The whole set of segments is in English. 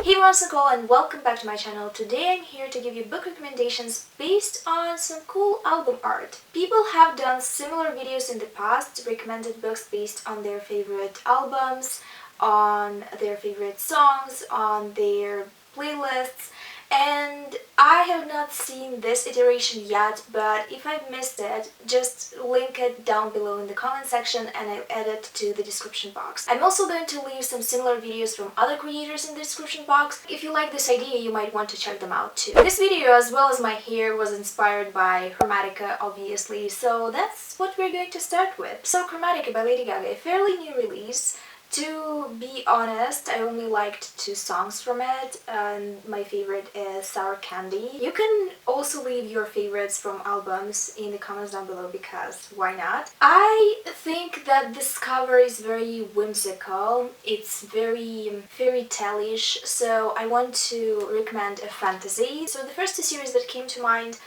Hey everyone, Nicole and welcome back to my channel. Today I'm here to give you book recommendations based on some cool album art. People have done similar videos in the past, recommended books based on their favorite albums, on their favorite songs, on their playlists, and I have not seen this iteration yet, but if I've missed it, just link it down below in the comment section and I'll add it to the description box. I'm also going to leave some similar videos from other creators in the description box. If you like this idea, you might want to check them out too. This video, as well as my hair, was inspired by Chromatica, obviously, so that's what we're going to start with. So Chromatica by Lady Gaga, a fairly new release. To be honest, I only liked 2 songs from it, and my favorite is Sour Candy. You can also leave your favorites from albums in the comments down below because why not? I think that this cover is very whimsical, it's very fairy tale-ish, so I want to recommend a fantasy. So the first 2 series that came to mind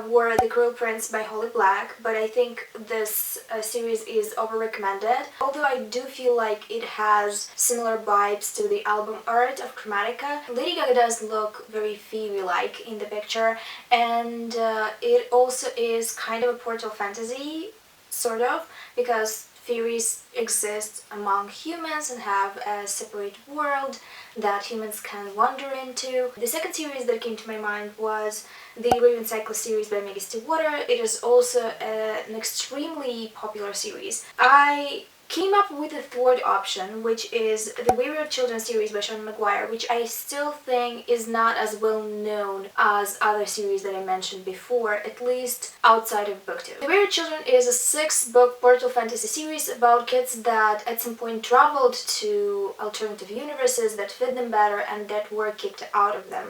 were The Cruel Prince by Holly Black, but I think this series is over-recommended, although I do feel like it has similar vibes to the album art of Chromatica. Lady Gaga does look very fairy-like in the picture, and it also is kind of a portal fantasy, sort of, because fairies exist among humans and have a separate world that humans can wander into. The second series that came to my mind was the Raven Cyclist series by Maggie Stillwater. It is also an extremely popular series. I came up with a third option, which is the Wayward Children series by McGuire, which I still think is not as well known as other series that I mentioned before, at least outside of booktube. The Wayward Children is a 6-book portal fantasy series about kids that at some point traveled to alternative universes that fit them better and that were kicked out of them,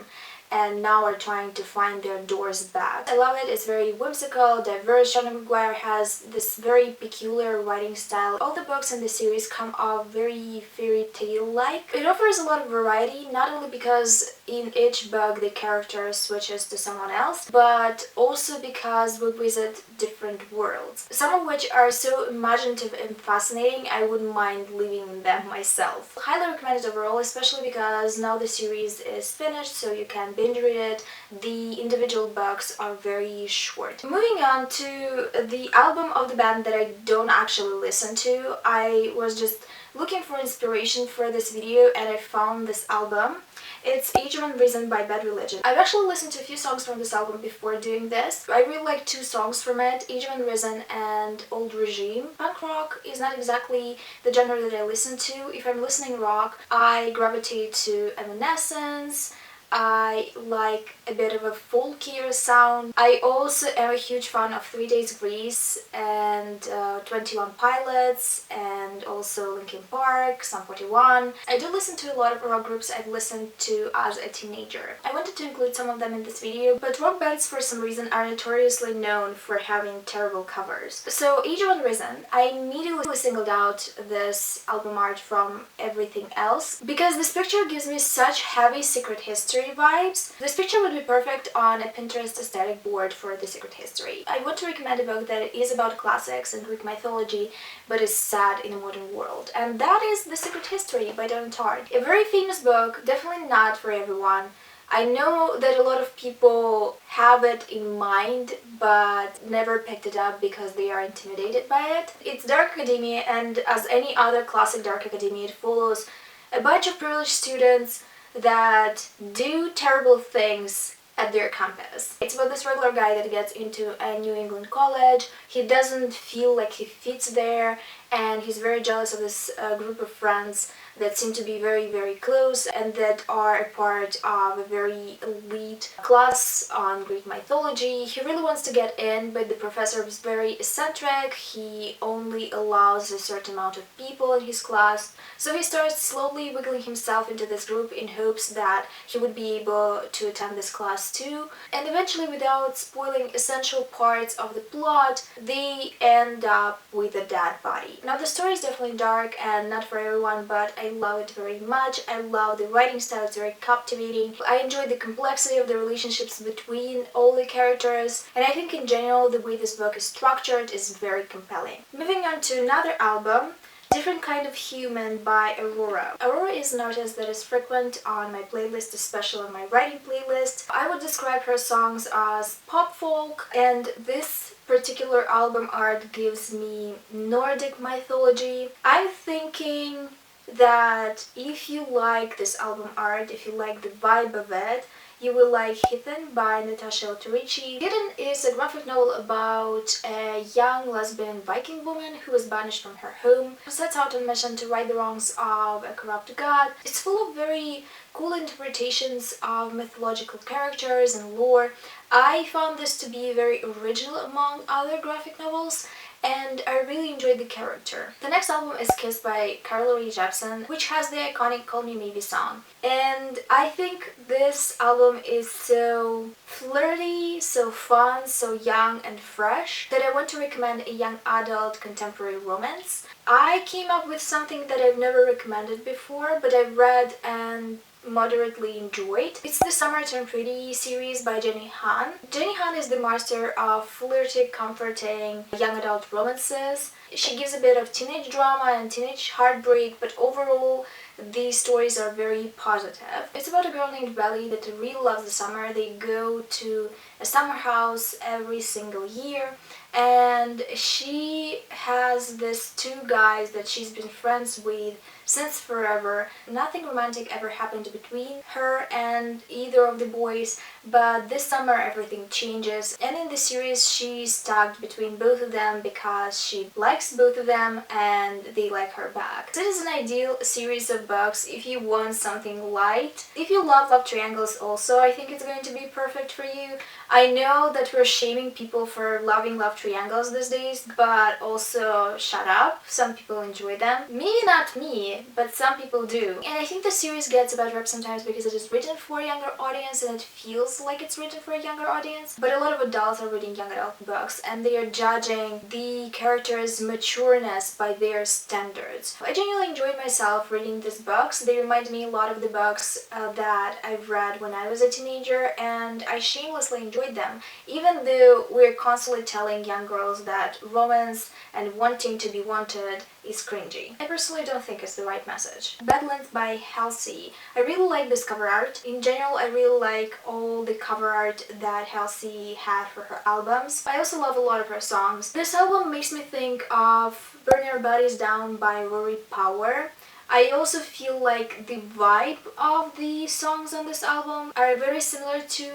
and now are trying to find their doors back. I love it, it's very whimsical, diverse. McGuire has this very peculiar writing style. All the books in this series come off very fairy tale-like. It offers a lot of variety, not only because in each book the character switches to someone else, but also because we visit different worlds, some of which are so imaginative and fascinating I wouldn't mind living them myself. Highly recommended overall, especially because now the series is finished, so you can binge read it. The individual books are very short. Moving on to the album of the band that I don't actually listen to, I was just looking for inspiration for this video and I found this album. It's Age of Unreason by Bad Religion. I've actually listened to a few songs from this album before doing this. I really like 2 songs from it, Age of Unreason and Old Regime. Punk rock is not exactly the genre that I listen to. If I'm listening rock, I gravitate to Evanescence. I like a bit of a folkier sound. I also am a huge fan of 3 Days Grace and 21 Pilots, and also Linkin Park, Sum 41. I do listen to a lot of rock groups I've listened to as a teenager. I wanted to include some of them in this video, but rock bands for some reason are notoriously known for having terrible covers. So Age of Unreason, I immediately singled out this album art from everything else because this picture gives me such heavy Secret History vibes. This picture would be perfect on a Pinterest aesthetic board for the Secret History. I want to recommend a book that is about classics and Greek mythology but is set in a modern world, and that is The Secret History by Donna Tartt. A very famous book, definitely not for everyone. I know that a lot of people have it in mind but never picked it up because they are intimidated by it. It's dark academia, and as any other classic dark academia, it follows a bunch of privileged students that do terrible things at their campus. It's about this regular guy that gets into a New England college. He doesn't feel like he fits there, and he's very jealous of this group of friends that seem to be very close and that are a part of a very elite class on Greek mythology. He really wants to get in, but the professor is very eccentric. He only allows a certain amount of people in his class, so he starts slowly wiggling himself into this group in hopes that he would be able to attend this class too. And eventually, without spoiling essential parts of the plot, they end up with a dead body. Now the story is definitely dark and not for everyone, but I love it very much. I love the writing style, it's very captivating. I enjoy the complexity of the relationships between all the characters, and I think in general the way this book is structured is very compelling. Moving on to another album, Different Kind of Human by Aurora. Aurora is an artist that is frequent on my playlist, especially on my writing playlist. I would describe her songs as pop folk, and this particular album art gives me Nordic mythology. I'm thinking that if you like this album art, if you like the vibe of it, you will like Heathen by Natasha Alterici. Heathen is a graphic novel about a young lesbian Viking woman who was banished from her home, who sets out on a mission to right the wrongs of a corrupt god. It's full of very cool interpretations of mythological characters and lore. I found this to be very original among other graphic novels, and I really enjoyed the character. The next album is Kiss by Carly Rae Jepsen, which has the iconic Call Me Maybe song. And I think this album is so flirty, so fun, so young and fresh that I want to recommend a young adult contemporary romance. I came up with something that I've never recommended before, but I've read and moderately enjoyed. It's the Summer Turned Pretty series by Jenny Han. Jenny Han is the master of flirty, comforting young adult romances. She gives a bit of teenage drama and teenage heartbreak, but overall these stories are very positive. It's about a girl named Belly that really loves the summer. They go to a summer house every single year, and she has these two guys that she's been friends with since forever. Nothing romantic ever happened between her and either of the boys, but this summer everything changes, and in the series she's stuck between both of them because she likes both of them and they like her back. This is an ideal series of books if you want something light. If you love love triangles also, I think it's going to be perfect for you. I know that we're shaming people for loving love triangles these days, but also shut up, some people enjoy them. Maybe not me, but some people do. And I think the series gets a bad rep sometimes because it is written for a younger audience and it feels like it's written for a younger audience. But a lot of adults are reading young adult books and they are judging the characters' matureness by their standards. I genuinely enjoyed myself reading these books. They remind me a lot of the books that I've read when I was a teenager, and I shamelessly enjoyed them, even though we're constantly telling young girls that romance and wanting to be wanted is cringy. I personally don't think it's the right message. Badlands by Halsey. I really like this cover art. In general, I really like all the cover art that Halsey had for her albums. I also love a lot of her songs. This album makes me think of Burn Your Bodies Down by Rory Power. I also feel like the vibe of the songs on this album are very similar to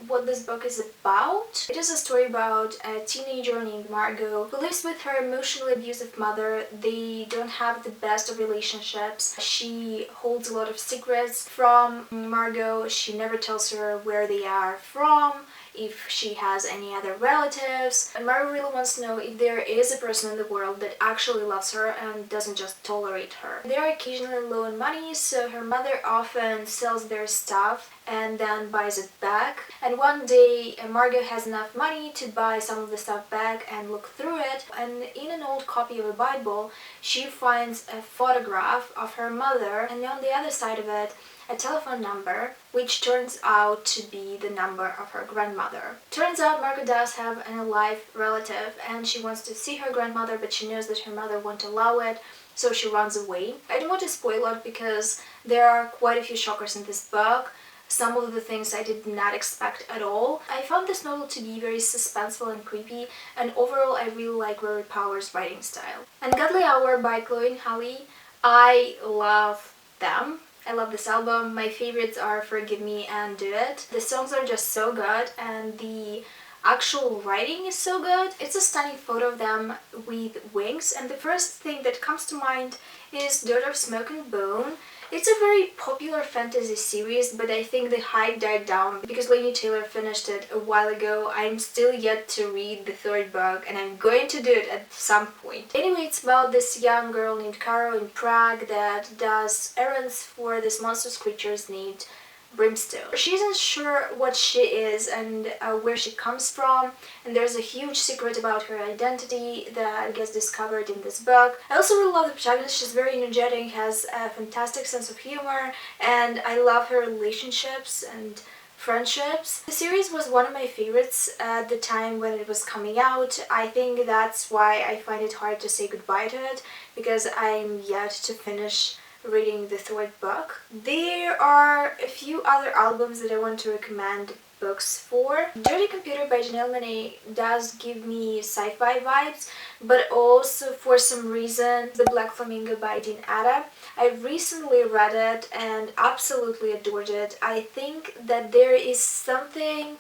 what this book is about. It is a story about a teenager named Margot who lives with her emotionally abusive mother. They don't have the best of relationships. She holds a lot of secrets from Margot. She never tells her where they are from, if she has any other relatives, and Margot really wants to know if there is a person in the world that actually loves her and doesn't just tolerate her. They are occasionally low on money, so her mother often sells their stuff and then buys it back. And one day Margot has enough money to buy some of the stuff back and look through it, and in an old copy of a Bible she finds a photograph of her mother, and on the other side of it a telephone number, which turns out to be the number of her grandmother. Turns out Margot does have an alive relative and she wants to see her grandmother, but she knows that her mother won't allow it, so she runs away. I don't want to spoil it because there are quite a few shockers in this book. Some of the things I did not expect at all. I found this novel to be very suspenseful and creepy, and overall I really like Rory Power's writing style. Ungodly Hour by 𝔹𝕆𝕆𝕂𝕊. I love them. I love this album. My favorites are Forgive Me and Do It. The songs are just so good and the actual writing is so good. It's a stunning photo of them with wings, and the first thing that comes to mind is Dirt of Smoke and Bone. It's a very popular fantasy series, but I think the hype died down because Laini Taylor finished it a while ago. I'm still yet to read the third book and I'm going to do it at some point. Anyway, it's about this young girl named Caro in Prague that does errands for this monstrous creatures named Brimstone. She isn't sure what she is and where she comes from, and there's a huge secret about her identity that gets discovered in this book. I also really love the protagonist. She's very energetic, has a fantastic sense of humor, and I love her relationships and friendships. The series was one of my favorites at the time when it was coming out. I think that's why I find it hard to say goodbye to it, because I'm yet to finish reading the third book. There are a few other albums that I want to recommend books for. Dirty Computer by 𝕊𝕆𝕆𝕂𝕊 does give me sci-fi vibes, but also for some reason the Black Flamingo by Atta. I recently read it and absolutely adored it. I think that there is something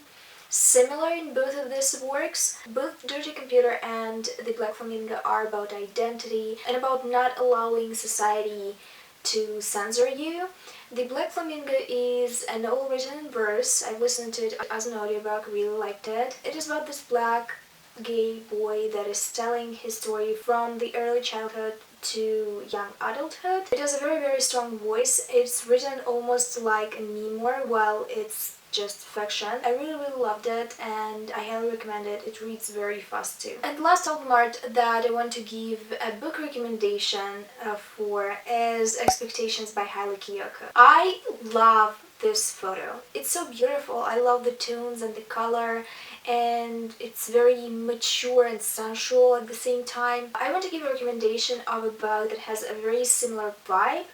similar in both of these works. Both Dirty Computer and the Black Flamingo are about identity and about not allowing society to censor you. The Black Flamingo is an all written in verse. I listened to it as an audiobook, really liked it. It is about this black gay boy that is telling his story from the early childhood to young adulthood. It has a very strong voice. It's written almost like a memoir while it's just fiction. I really loved it and I highly recommend it. It reads very fast too. And the last album art that I want to give a book recommendation for is Expectations by Halsey. I love this photo. It's so beautiful. I love the tones and the color, and it's very mature and sensual at the same time. I want to give a recommendation of a book that has a very similar vibe.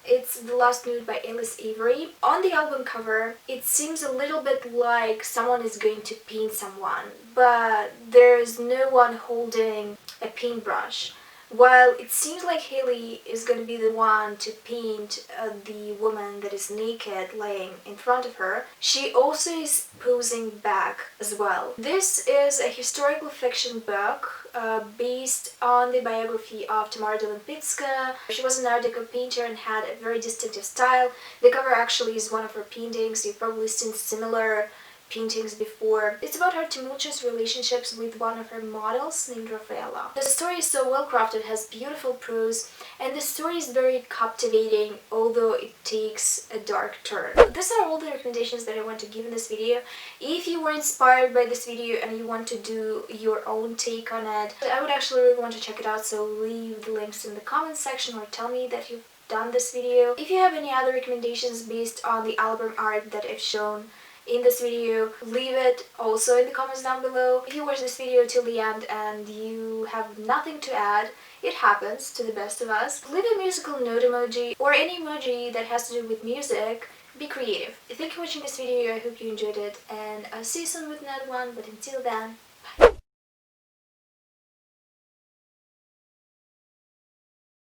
It's The Last Nude by Ellis Avery. On the album cover, it seems a little bit like someone is going to paint someone, but there's no one holding a paintbrush. While it seems like Haley is going to be the one to paint the woman that is naked laying in front of her, she also is posing back as well. This is a historical fiction book based on the biography of 𝕊𝕆𝕆𝕂𝕊𝕆𝕂𝕊. She was an Art Deco painter and had a very distinctive style. The cover actually is one of her paintings. You've probably seen similar paintings before. It's about her tumultuous relationships with one of her models named Rafaela. The story is so well crafted, has beautiful prose, and the story is very captivating, although it takes a dark turn. These are all the recommendations that I want to give in this video. If you were inspired by this video and you want to do your own take on it, I would actually really want to check it out, so leave the links in the comments section or tell me that you've done this video. If you have any other recommendations based on the album art that I've shown in this video, leave it also in the comments down below. If you watch this video till the end and you have nothing to add, it happens to the best of us, leave a musical note emoji or any emoji that has to do with music. Be creative. Thank you for watching this video. I hope you enjoyed it, and I'll see you soon with another one, but until then,